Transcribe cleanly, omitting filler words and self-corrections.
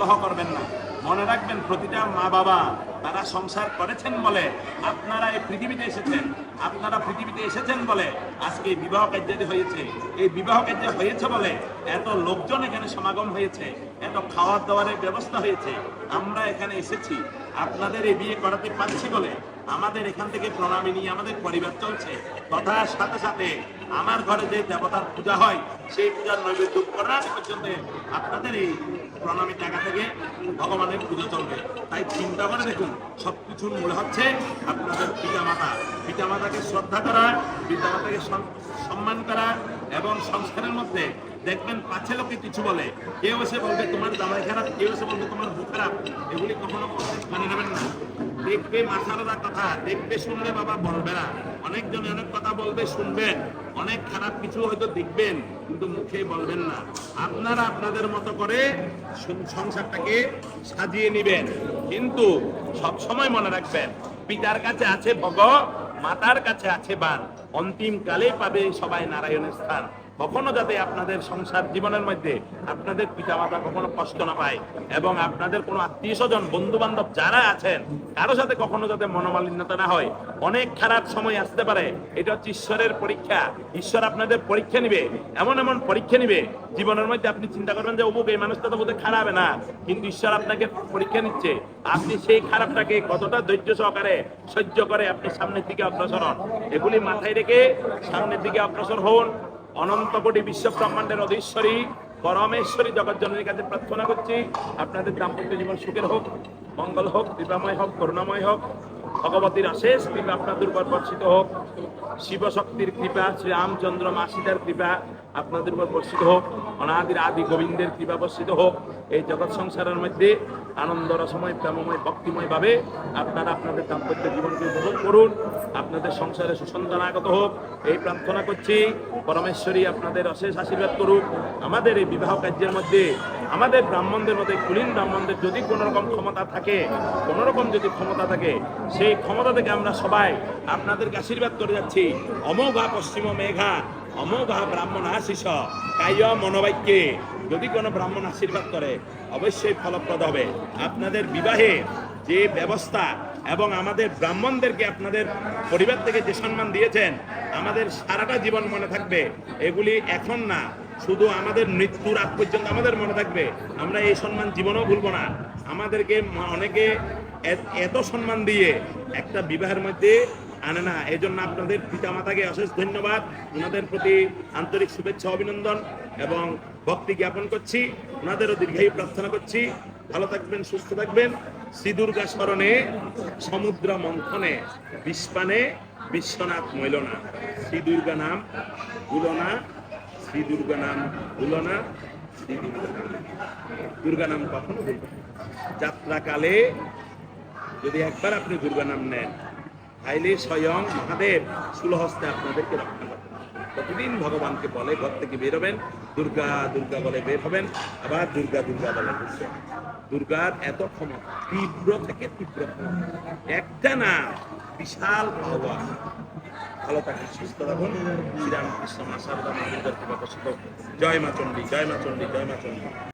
বিবাহ করবেন না। মনে রাখবেন, প্রতিটা মা বাবা তারা সংসার করেছেন বলে আপনারা এই পৃথিবীতে এসেছেন। আপনারা পৃথিবীতে এসেছেন বলে আজকে এই বিবাহ কার্যটি হয়েছে। এই বিবাহ কার্য হয়েছে বলে এত লোকজন এখানে সমাগম হয়েছে, এত খাওয়ার দাওয়ারের ব্যবস্থা হয়েছে। আমরা এখানে এসেছি আপনাদের এই বিয়ে করাতে পারছি বলে আমাদের এখান থেকে প্রণামী নিয়ে আমাদের পরিবার চলছে। তথার সাথে সাথে আমার ঘরে যে দেবতার পূজা হয় সেই পূজার নৈবেদ্য করার পর্যন্ত আপনাদের এই প্রণামী টাকা থেকে ভগবানের পুজো চলবে। তাই চিন্তা করে দেখুন, সবকিছুর মূল হচ্ছে আপনাদের পিতামাতা। পিতামাতাকে শ্রদ্ধা করা, পিতামাতাকে সম্মান করা এবং সংস্কারের মধ্যে দেখবেন পাছে লোকে কিছু বলে, কেউ এসে বলবে তোমার জামাই খারাপ, কেউ এসে বলবে তোমার বউ খারাপ। এগুলি কখনো মানে নেবেন না। দেখবে মাথার কথা, দেখবে শুনলে বাবা বলবে না। অনেকজনে অনেক কথা বলবে, শুনবেন, অনেক খারাপ কিছু হয়তো দেখবেন, কিন্তু মুখে বলবেন না। আপনারা আপনাদের মতো করে সংসারটাকে সাজিয়ে নেবেন, কিন্তু সব সময় মনে রাখবেন পিতার কাছে আছে ভগ, মাতার কাছে আছে বান, অন্তিম কালে পাবে সবাই নারায়ণের স্থান। কখনো যাতে আপনাদের সংসার জীবনের মধ্যে আপনাদের পিতামাতা কখনো কষ্ট না পায়, এবং আপনাদের কোনো আত্মীয় স্বজন বন্ধু বান্ধব যারা আছেন কারো সাথে কখনো যাতে মনোমালিন্যতা না হয়। অনেক খারাপ সময় আসতে পারে, এটা হচ্ছে ঈশ্বরের পরীক্ষা। ঈশ্বর আপনাদের পরীক্ষা নিবে, এমন এমন পরীক্ষা নিবে জীবনের মধ্যে আপনি চিন্তা করবেন যে অমুক এই মানুষটা তো বোধহয় খারাপ না, কিন্তু ঈশ্বর আপনাকে পরীক্ষা নিচ্ছে। আপনি সেই খারাপটাকে কতটা ধৈর্য সহকারে সহ্য করে আপনি সামনের দিকে অগ্রসর হন, এগুলি মাথায় রেখে সামনের দিকে অগ্রসর হন। অনন্ত কোটি বিশ্ব ব্রহ্মাণ্ডের অধীশ্বরী পরমেশ্বরী জগৎজননীর কাছে প্রার্থনা করছি আপনাদের দাম্পত্য জীবন সুখের হোক, মঙ্গল হোক, কৃপাময় হোক, করুণাময় হোক। ভগবতীর অশেষ কৃপা আপনাদের উপর বর্ষিত হোক। শিবশক্তির কৃপা, শ্রীরামচন্দ্র মা সীতার কৃপা আপনাদের উপর বর্ষিত হোক। অনাদির আদি গোবিন্দের কৃপা বর্ষিত হোক। এই জগৎ সংসারের মধ্যে আনন্দ রসময়, প্রেমময়, ভক্তিময় ভাবে আপনারা আপনাদের দাম্পত্য জীবনকে উপভোগ করুন। আপনাদের সংসারে সুসন্তানাগত হোক এই প্রার্থনা করছি। পরমেশ্বরী আপনাদের অশেষ আশীর্বাদ করুক। আমাদের এই বিবাহ কার্যের মধ্যে আমাদের ব্রাহ্মণদের মধ্যে, কুলীন ব্রাহ্মণদের যদি কোনো রকম ক্ষমতা থাকে, কোনো রকম যদি ক্ষমতা থাকে, সেই ক্ষমতা থেকে আমরা সবাই আপনাদেরকে আশীর্বাদ করে যাচ্ছি। অমোঘা পশ্চিম মেঘা, অমোঘা ব্রাহ্মণ আশিস কায় মনোবাক্যে। যদি কোনো ব্রাহ্মণ আশীর্বাদ করে অবশ্যই ফলপ্রদ হবে। আপনাদের বিবাহে যে ব্যবস্থা এবং আমাদের ব্রাহ্মণদেরকে আপনাদের পরিবার থেকে যে সম্মান দিয়েছেন, আমাদের সারাটা জীবন মনে থাকবে। এগুলি এখন না, শুধু আমাদের মৃত্যুর আগ পর্যন্ত আমাদের মনে থাকবে। আমরা এই সম্মান জীবনেও ভুলব না। আমাদেরকে অনেকে এত সম্মান দিয়ে একটা বিবাহের মধ্যে আনে না। এই জন্য আপনাদের পিতামাতাকে অশেষ ধন্যবাদ, ওনাদের প্রতি আন্তরিক শুভেচ্ছা, অভিনন্দন এবং ভক্তি জ্ঞাপন করছি। ওনাদেরও দীর্ঘায়ু প্রার্থনা করছি। ভালো থাকবেন, সুস্থ থাকবেন। শ্রী দুর্গা স্মরণে সমুদ্র মন্থনে, বিস্পানে বিশ্বনাথ মৈলনা। শ্রী দুর্গা নাম ভুলনা, শ্রী দুর্গা নাম ভুলনা, শ্রী দুর্গা নাম কখনো ভুলবেন। যাত্রাকালে যদি একবার আপনি দুর্গা নাম নেন, তাইলে স্বয়ং মহাদেব সুলহস্তে আপনাদেরকে রক্ষা করবেন। প্রতিদিন ভগবানকে বলে ঘর থেকে বেরোবেন, দুর্গা দুর্গা বলে বের হবেন, আবার দুর্গা দুর্গা বলে বুঝবেন। দুর্গার এত ক্ষমতা, তীব্র থেকে তীব্র ক্ষমতা, একটা না, বিশাল ভগবান। ভালো থাকুন, সুস্থ থাকুন। শ্রীরামকৃষ্ণ মা সারদা মা দুর্গার কৃপা। জয় মা চণ্ডী, জয় মা চণ্ডী, জয় মা চণ্ডী।